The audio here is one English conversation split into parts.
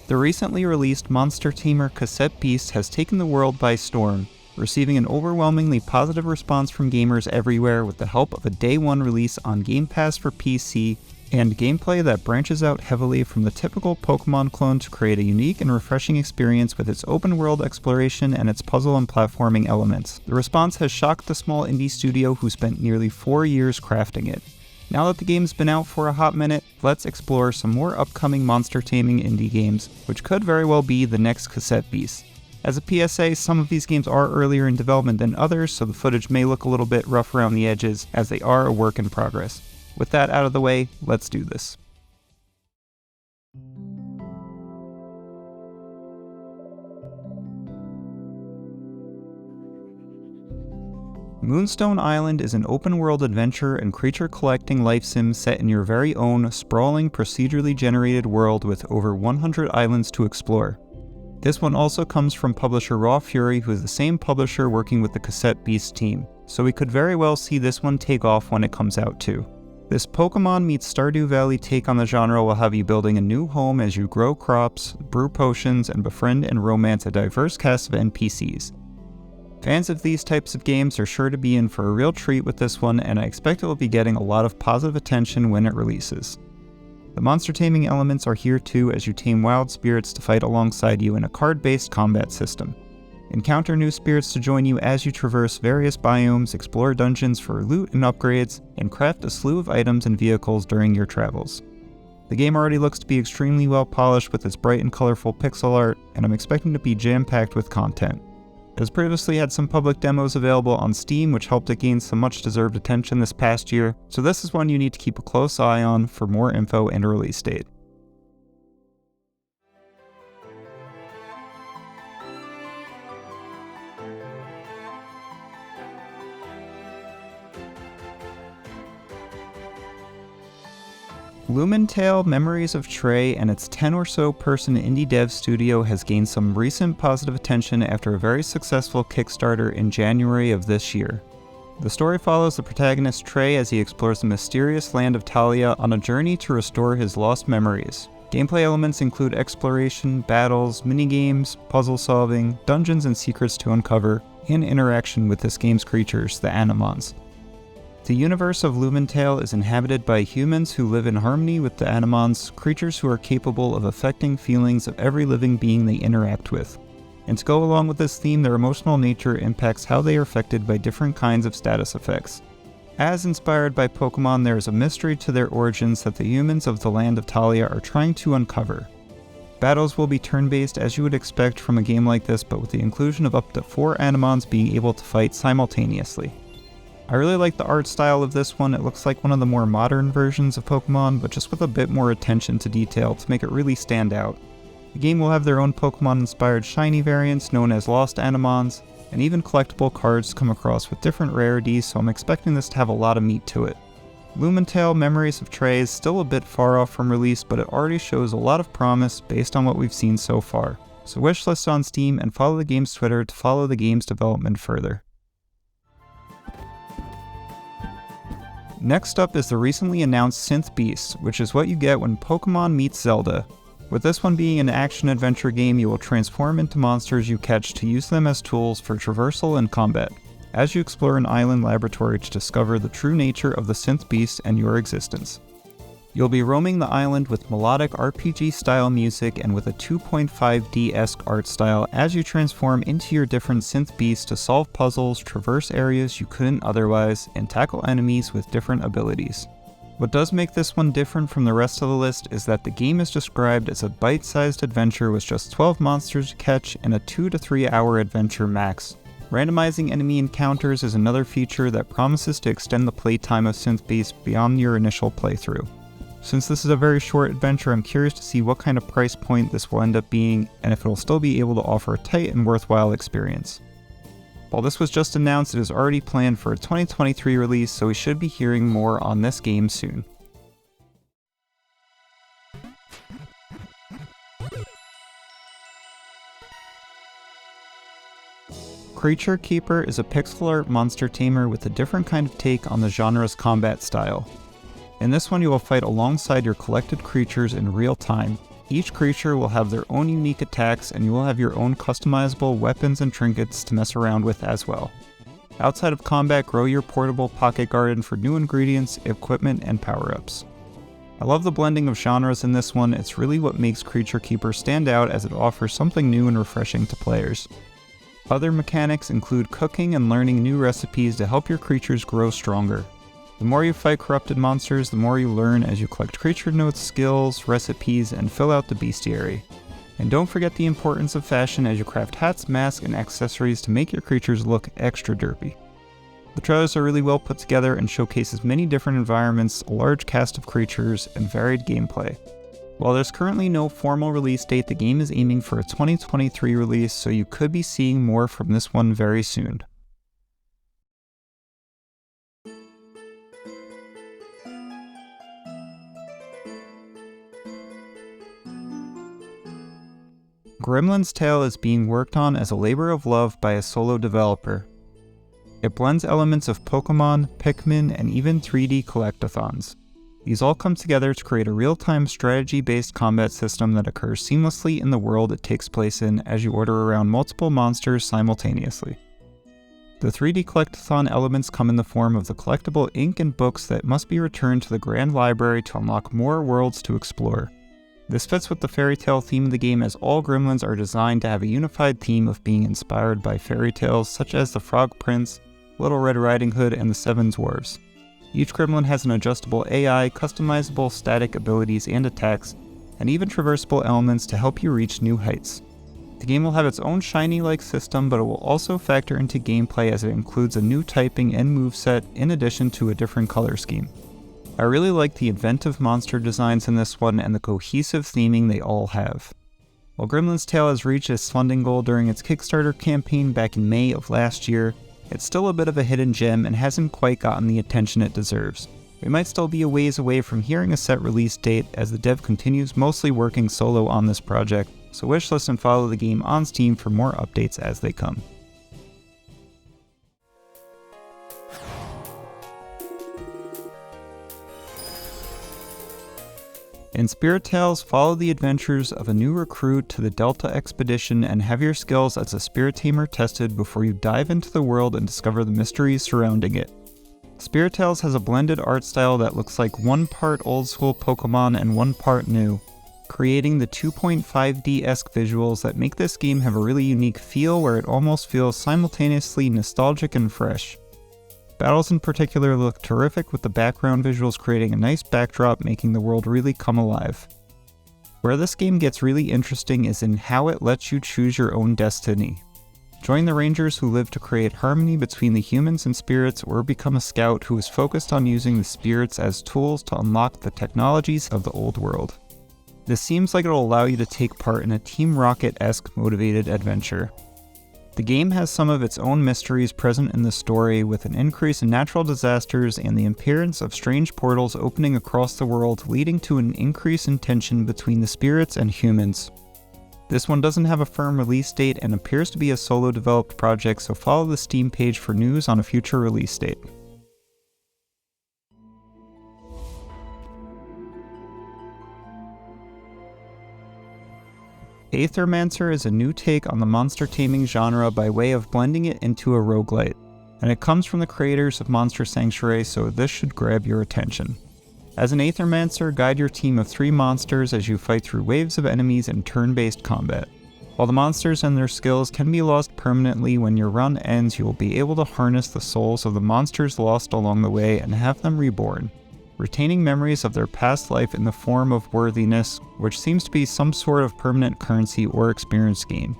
The recently released monster tamer Cassette Beasts has taken the world by storm, receiving an overwhelmingly positive response from gamers everywhere with the help of a Day 1 release on Game Pass for PC, and gameplay that branches out heavily from the typical Pokemon clone to create a unique and refreshing experience with its open-world exploration and its puzzle and platforming elements. The response has shocked the small indie studio who spent nearly 4 years crafting it. Now that the game's been out for a hot minute, let's explore some more upcoming monster taming indie games, which could very well be the next Cassette Beast. As a PSA, some of these games are earlier in development than others, so the footage may look a little bit rough around the edges, as they are a work in progress. With that out of the way, let's do this. Moonstone Island is an open-world adventure and creature-collecting life sim set in your very own, sprawling, procedurally generated world with over 100 islands to explore. This one also comes from publisher Raw Fury, who is the same publisher working with the Cassette Beasts team, so we could very well see this one take off when it comes out too. This Pokemon meets Stardew Valley take on the genre will have you building a new home as you grow crops, brew potions, and befriend and romance a diverse cast of NPCs. Fans of these types of games are sure to be in for a real treat with this one, and I expect it will be getting a lot of positive attention when it releases. The monster taming elements are here too, as you tame wild spirits to fight alongside you in a card-based combat system. Encounter new spirits to join you as you traverse various biomes, explore dungeons for loot and upgrades, and craft a slew of items and vehicles during your travels. The game already looks to be extremely well polished with its bright and colorful pixel art, and I'm expecting to be jam-packed with content. It has previously had some public demos available on Steam, which helped it gain some much-deserved attention this past year, so this is one you need to keep a close eye on for more info and release date. Lumentale Memories of Trey and its 10 or so person indie dev studio has gained some recent positive attention after a very successful Kickstarter in January of this year. The story follows the protagonist Trey as he explores the mysterious land of Talia on a journey to restore his lost memories. Gameplay elements include exploration, battles, minigames, puzzle solving, dungeons and secrets to uncover, and interaction with this game's creatures, the Animons. The universe of Lumentale is inhabited by humans who live in harmony with the Animons, creatures who are capable of affecting feelings of every living being they interact with. And to go along with this theme, their emotional nature impacts how they are affected by different kinds of status effects. As inspired by Pokemon, there is a mystery to their origins that the humans of the land of Talia are trying to uncover. Battles will be turn-based as you would expect from a game like this, but with the inclusion of up to 4 Animons being able to fight simultaneously. I really like the art style of this one. It looks like one of the more modern versions of Pokemon, but just with a bit more attention to detail to make it really stand out. The game will have their own Pokemon-inspired shiny variants known as Lost Animons, and even collectible cards come across with different rarities, so I'm expecting this to have a lot of meat to it. Lumentale Memories of Trey is still a bit far off from release, but it already shows a lot of promise based on what we've seen so far. So wishlist on Steam and follow the game's Twitter to follow the game's development further. Next up is the recently announced Synth Beasts, which is what you get when Pokemon meets Zelda. With this one being an action-adventure game, you will transform into monsters you catch to use them as tools for traversal and combat, as you explore an island laboratory to discover the true nature of the Synth Beast and your existence. You'll be roaming the island with melodic RPG-style music and with a 2.5D-esque art style as you transform into your different synth beasts to solve puzzles, traverse areas you couldn't otherwise, and tackle enemies with different abilities. What does make this one different from the rest of the list is that the game is described as a bite-sized adventure with just 12 monsters to catch and a 2 to 3 hour adventure max. Randomizing enemy encounters is another feature that promises to extend the playtime of Synth Beasts beyond your initial playthrough. Since this is a very short adventure, I'm curious to see what kind of price point this will end up being, and if it will still be able to offer a tight and worthwhile experience. While this was just announced, it is already planned for a 2023 release, so we should be hearing more on this game soon. Creature Keeper is a pixel art monster tamer with a different kind of take on the genre's combat style. In this one you will fight alongside your collected creatures in real time, Each creature will have their own unique attacks, and you will have your own customizable weapons and trinkets to mess around with as well. Outside of combat, grow your portable pocket garden for new ingredients, equipment, and power-ups. I love the blending of genres in this one. It's really what makes Creature Keeper stand out, as it offers something new and refreshing to players. Other mechanics include cooking and learning new recipes to help your creatures grow stronger. The more you fight corrupted monsters, the more you learn as you collect creature notes, skills, recipes, and fill out the bestiary. And don't forget the importance of fashion as you craft hats, masks, and accessories to make your creatures look extra derpy. The trailers are really well put together and showcases many different environments, a large cast of creatures, and varied gameplay. While there's currently no formal release date, the game is aiming for a 2023 release, so you could be seeing more from this one very soon. Grimmlins Tale is being worked on as a labor of love by a solo developer. It blends elements of Pokemon, Pikmin, and even 3D collectathons. These all come together to create a real-time strategy-based combat system that occurs seamlessly in the world it takes place in as you order around multiple monsters simultaneously. The 3D collectathon elements come in the form of the collectible ink and books that must be returned to the Grand Library to unlock more worlds to explore. This fits with the fairy tale theme of the game, as all gremlins are designed to have a unified theme of being inspired by fairy tales such as the Frog Prince, Little Red Riding Hood, and the Seven Dwarfs. Each gremlin has an adjustable AI, customizable static abilities and attacks, and even traversable elements to help you reach new heights. The game will have its own shiny-like system, but it will also factor into gameplay as it includes a new typing and moveset in addition to a different color scheme. I really like the inventive monster designs in this one and the cohesive theming they all have. While Grimmlins Tale has reached its funding goal during its Kickstarter campaign back in May of last year, it's still a bit of a hidden gem and hasn't quite gotten the attention it deserves. We might still be a ways away from hearing a set release date, as the dev continues mostly working solo on this project, so wishlist and follow the game on Steam for more updates as they come. In SpiriTales, follow the adventures of a new recruit to the Delta Expedition and have your skills as a spirit tamer tested before you dive into the world and discover the mysteries surrounding it. SpiriTales has a blended art style that looks like one part old school Pokemon and one part new, creating the 2.5D-esque visuals that make this game have a really unique feel where it almost feels simultaneously nostalgic and fresh. Battles in particular look terrific, with the background visuals creating a nice backdrop, making the world really come alive. Where this game gets really interesting is in how it lets you choose your own destiny. Join the rangers who live to create harmony between the humans and spirits, or become a scout who is focused on using the spirits as tools to unlock the technologies of the old world. This seems like it'll allow you to take part in a Team Rocket-esque motivated adventure. The game has some of its own mysteries present in the story, with an increase in natural disasters and the appearance of strange portals opening across the world, leading to an increase in tension between the spirits and humans. This one doesn't have a firm release date and appears to be a solo developed project, so follow the Steam page for news on a future release date. Aethermancer is a new take on the monster taming genre by way of blending it into a roguelite, and it comes from the creators of Monster Sanctuary, so this should grab your attention. As an Aethermancer, guide your team of 3 monsters as you fight through waves of enemies in turn-based combat. While the monsters and their skills can be lost permanently, when your run ends you will be able to harness the souls of the monsters lost along the way and have them reborn, retaining memories of their past life in the form of worthiness, which seems to be some sort of permanent currency or experience gain.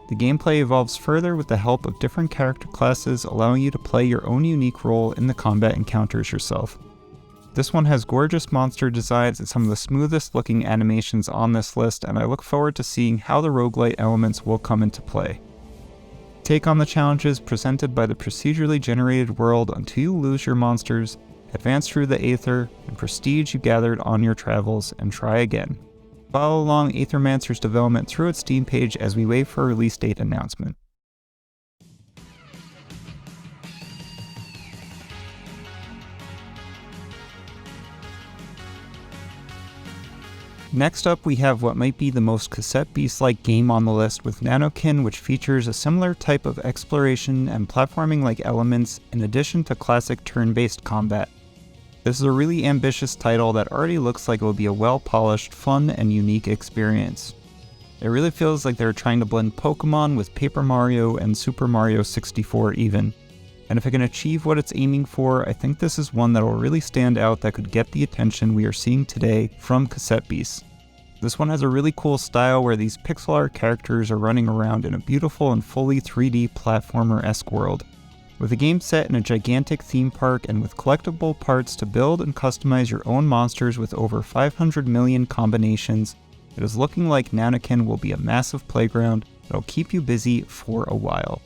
The gameplay evolves further with the help of different character classes, allowing you to play your own unique role in the combat encounters yourself. This one has gorgeous monster designs and some of the smoothest looking animations on this list, and I look forward to seeing how the roguelite elements will come into play. Take on the challenges presented by the procedurally generated world until you lose your monsters, advance through the Aether, and prestige you gathered on your travels, and try again. Follow along Aethermancer's development through its Steam page as we wait for a release date announcement. Next up, we have what might be the most Cassette Beasts-like game on the list with Nanokin, which features a similar type of exploration and platforming-like elements in addition to classic turn-based combat. This is a really ambitious title that already looks like it will be a well-polished, fun, and unique experience. It really feels like they're trying to blend Pokemon with Paper Mario and Super Mario 64 even. And if it can achieve what it's aiming for, I think this is one that will really stand out that could get the attention we are seeing today from Cassette Beasts. This one has a really cool style where these pixel art characters are running around in a beautiful and fully 3D platformer-esque world. With the game set in a gigantic theme park and with collectible parts to build and customize your own monsters with over 500 million combinations, it is looking like Nanokin will be a massive playground that'll keep you busy for a while.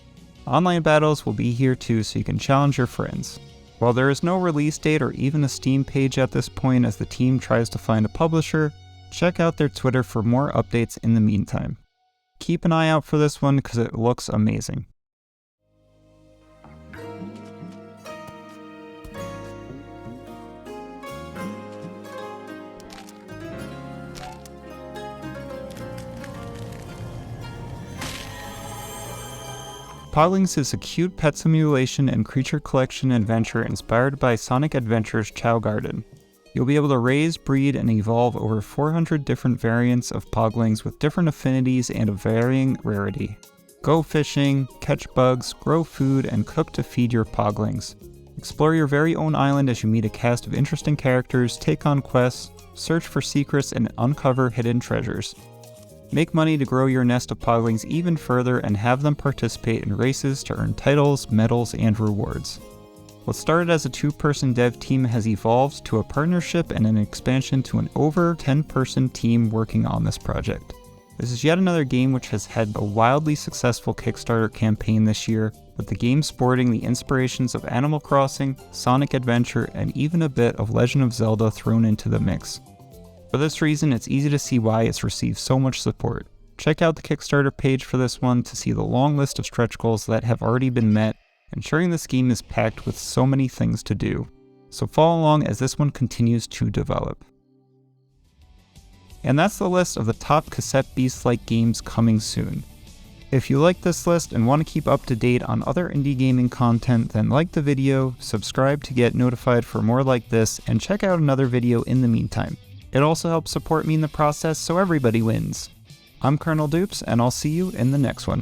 Online battles will be here too, so you can challenge your friends. While there is no release date or even a Steam page at this point as the team tries to find a publisher, check out their Twitter for more updates in the meantime. Keep an eye out for this one because it looks amazing. Poglings is a cute pet simulation and creature collection adventure inspired by Sonic Adventure's Chow Garden. You'll be able to raise, breed, and evolve over 400 different variants of Poglings with different affinities and of varying rarity. Go fishing, catch bugs, grow food, and cook to feed your Poglings. Explore your very own island as you meet a cast of interesting characters, take on quests, search for secrets, and uncover hidden treasures. Make money to grow your nest of Poglings even further and have them participate in races to earn titles, medals, and rewards. What started as a 2-person dev team has evolved to a partnership and an expansion to an over 10-person team working on this project. This is yet another game which has had a wildly successful Kickstarter campaign this year, with the game sporting the inspirations of Animal Crossing, Sonic Adventure, and even a bit of Legend of Zelda thrown into the mix. For this reason, it's easy to see why it's received so much support. Check out the Kickstarter page for this one to see the long list of stretch goals that have already been met, ensuring this game is packed with so many things to do. So follow along as this one continues to develop. And that's the list of the top Cassette Beasts-like games coming soon. If you like this list and want to keep up to date on other indie gaming content, then like the video, subscribe to get notified for more like this, and check out another video in the meantime. It also helps support me in the process so everybody wins. I'm Colonel Dupes, and I'll see you in the next one.